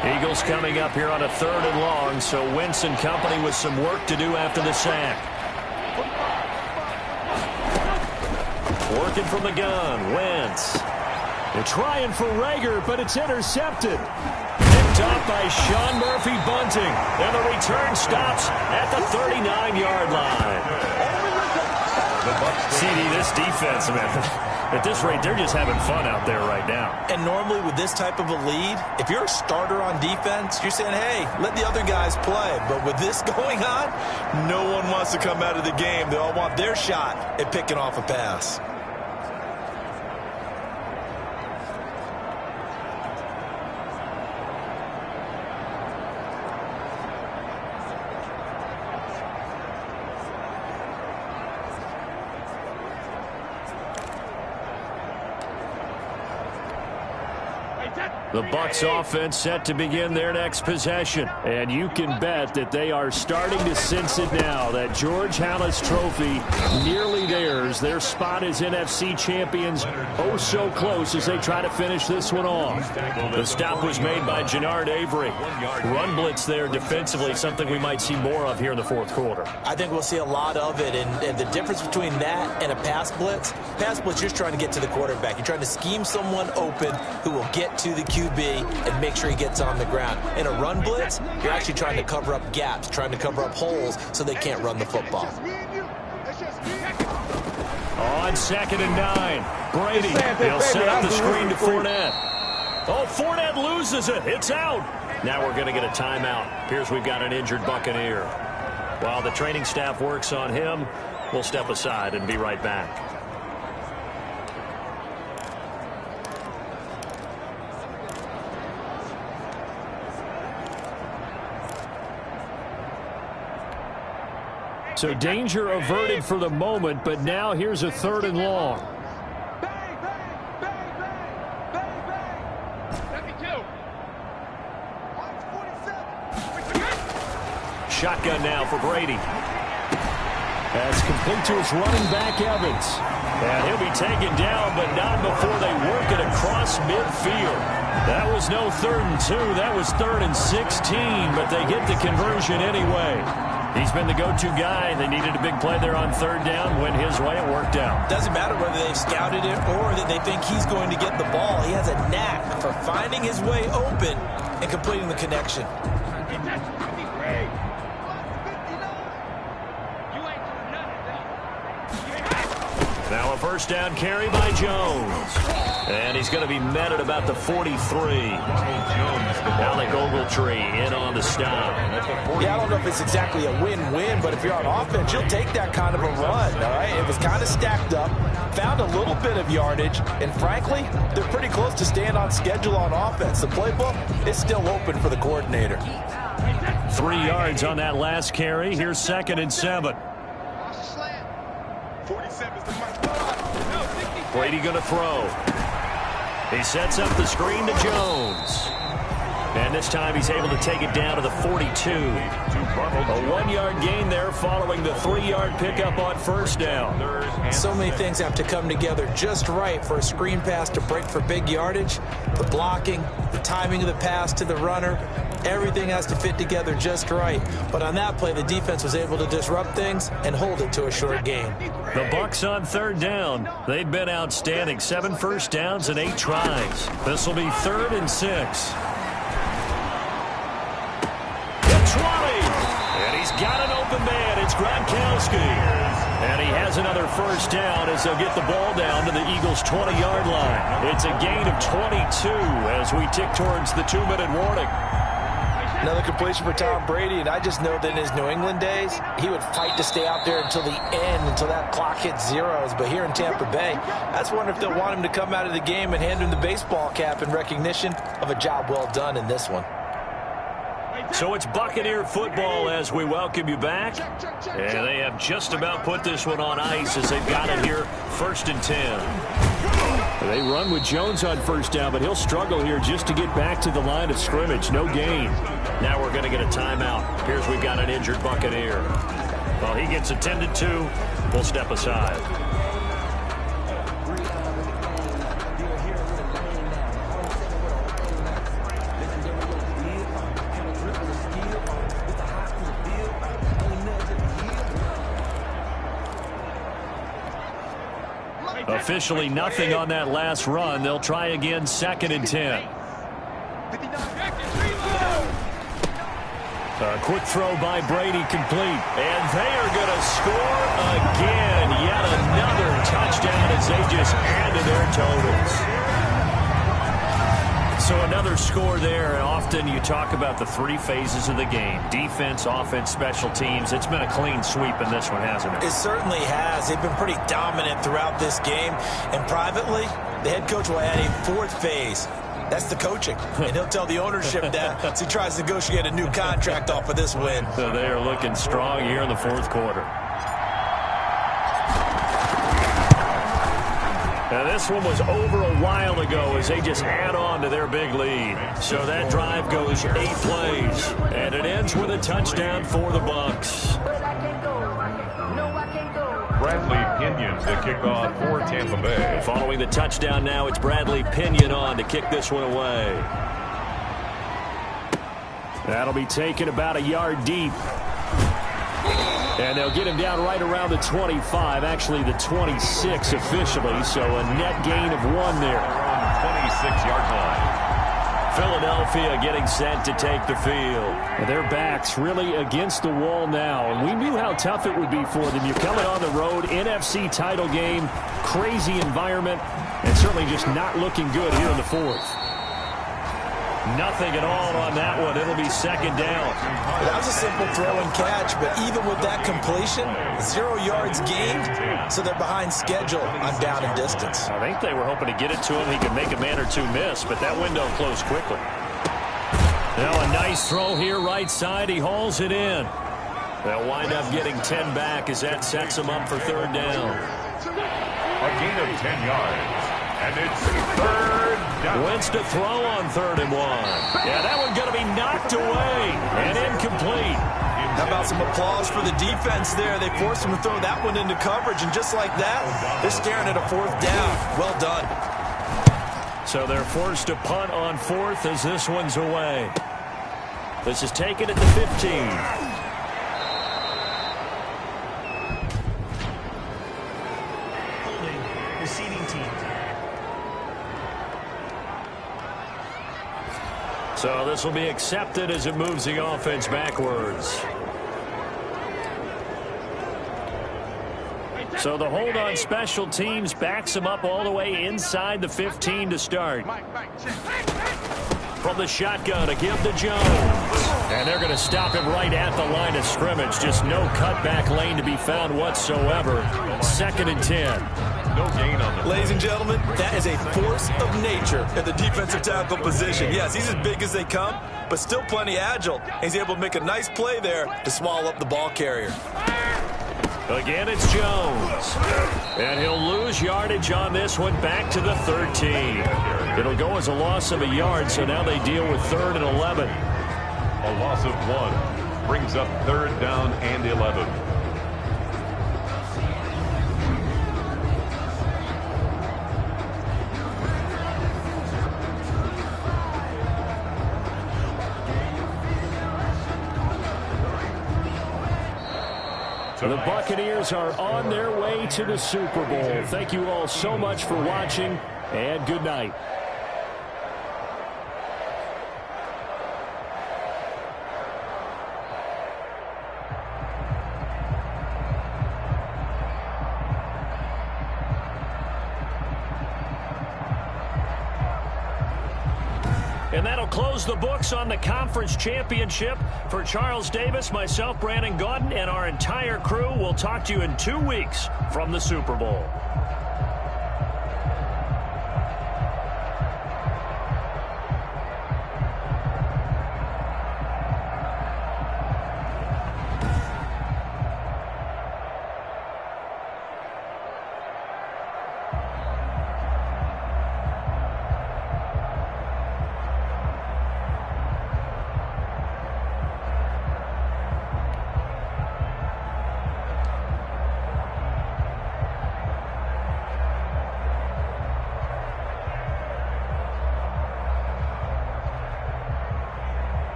Eagles coming up here on a 3rd and long, so Wentz and company with some work to do after the sack. Working from the gun, Wentz. They're trying for Rager, but it's intercepted. Picked off by Sean Murphy Bunting, and the return stops at the 39-yard line. CD, this defense, man, at this rate, they're just having fun out there right now. And normally with this type of a lead, if you're a starter on defense, you're saying, hey, let the other guys play. But with this going on, no one wants to come out of the game. They all want their shot at picking off a pass. The Bucs offense set to begin their next possession. And you can bet that they are starting to sense it now. That George Halas trophy nearly theirs. Their spot as NFC champions oh so close as they try to finish this one off. The stop was made by Jannard Avery. Run blitz there defensively, something we might see more of here in the fourth quarter. I think we'll see a lot of it. And the difference between that and a pass blitz, you're just trying to get to the quarterback. You're trying to scheme someone open who will get to the QB and make sure he gets on the ground. In a run blitz, you're actually trying to cover up gaps, trying to cover up holes so they can't run the football. On 2nd and 9, Brady. He'll set up the screen to Fournette. Oh, Fournette loses it. It's out. Now we're going to get a timeout. Appears we've got an injured Buccaneer. While the training staff works on him, we'll step aside and be right back. So danger averted for the moment, but now here's a 3rd and long. Shotgun now for Brady. That's complete to his running back, Evans. And he'll be taken down, but not before they work it across midfield. That was no 3rd and 2. That was 3rd and 16, but they get the conversion anyway. He's been the go-to guy. They needed a big play there on 3rd down. Went his way. It worked out. Doesn't matter whether they've scouted it or that they think he's going to get the ball. He has a knack for finding his way open and completing the connection. Now a 1st down carry by Jones. And he's going to be met at about the 43. Alec Ogletree in on the stop. Yeah, I don't know if it's exactly a win-win, but if you're on offense, you'll take that kind of a run, all right? It was kind of stacked up, found a little bit of yardage, and frankly, they're pretty close to staying on schedule on offense. The playbook is still open for the coordinator. 3 yards on that last carry. Here's 2nd and 7. Brady going to throw. He sets up the screen to Jones. And this time he's able to take it down to the 42. A 1-yard gain there following the 3-yard pickup on 1st down. So many things have to come together just right for a screen pass to break for big yardage. The blocking, the timing of the pass to the runner, everything has to fit together just right. But on that play, the defense was able to disrupt things and hold it to a short gain. The Bucs on 3rd down. They've been outstanding. 7 first downs and 8 tries. This will be 3rd and 6. The 20. And he's got an open man. It's Gronkowski. And he has another 1st down as they'll get the ball down to the Eagles' 20-yard line. It's a gain of 22 as we tick towards the 2-minute warning. Another completion for Tom Brady, and I just know that in his New England days, he would fight to stay out there until the end, until that clock hit zeros. But here in Tampa Bay, I just wonder if they'll want him to come out of the game and hand him the baseball cap in recognition of a job well done in this one. So it's Buccaneer football as we welcome you back. And they have just about put this one on ice as they've got it here, 1st and 10. They run with Jones on 1st down, but he'll struggle here just to get back to the line of scrimmage. No gain. Now we're going to get a timeout. Here's we've got an injured Buccaneer. Well, he gets attended to. We'll step aside. Officially nothing on that last run. They'll try again, 2nd and 10. A quick throw by Brady, complete. And they are going to score again. Yet another touchdown as they just add to their totals. So another score there. And often you talk about the three phases of the game. Defense, offense, special teams. It's been a clean sweep in this one, hasn't it? It certainly has. They've been pretty dominant throughout this game. And privately, the head coach will add a fourth phase. That's the coaching. And he'll tell the ownership that as he tries to negotiate a new contract off of this win. So they are looking strong here in the fourth quarter. Now this one was over a while ago as they just add on to their big lead. So that drive goes 8 plays. And it ends with a touchdown for the Bucs. Bradley Pinion to kick off for Tampa Bay. Following the touchdown now, it's Bradley Pinion on to kick this one away. That'll be taken about a yard deep. And they'll get him down right around the 25, actually the 26 officially, so a net gain of 1 there. On the 26-yard line. Philadelphia getting set to take the field. And their backs really against the wall now. And we knew how tough it would be for them. You're coming on the road, NFC title game, crazy environment, and certainly just not looking good here in the fourth. Nothing at all on that one. It'll be second down. That was a simple throw and catch, but even with that completion, 0 yards gained, so they're behind schedule on down and distance. I think they were hoping to get it to him. He could make a man or two miss, but that window closed quickly. Now a nice throw here right side. He hauls it in. They'll wind up getting 10 back as that sets them up for third down. A gain of 10 yards. And it's third down. Wentz to throw on 3rd and 1. Yeah, that one going to be knocked away and incomplete. How about some applause for the defense there? They forced him to throw that one into coverage, and just like that, they're staring at a 4th down. Well done. So they're forced to punt on 4th as this one's away. This is taken at the 15. So this will be accepted as it moves the offense backwards. So the hold on special teams backs them up all the way inside the 15 to start. From the shotgun to give to Jones. And they're going to stop him right at the line of scrimmage. Just no cutback lane to be found whatsoever. 2nd and 10. No gain on the... Ladies and gentlemen, that is a force of nature at the defensive tackle position. Yes, he's as big as they come, but still plenty agile. He's able to make a nice play there to swallow up the ball carrier. Again, it's Jones. And he'll lose yardage on this one back to the 13. It'll go as a loss of a yard, so now they deal with 3rd and 11. A loss of 1 brings up 3rd down and 11. The Buccaneers are on their way to the Super Bowl. Thank you all so much for watching, and good night. And that'll close the books on the conference championship. For Charles Davis, myself, Brandon Gaudin, and our entire crew, we'll talk to you in 2 weeks from the Super Bowl.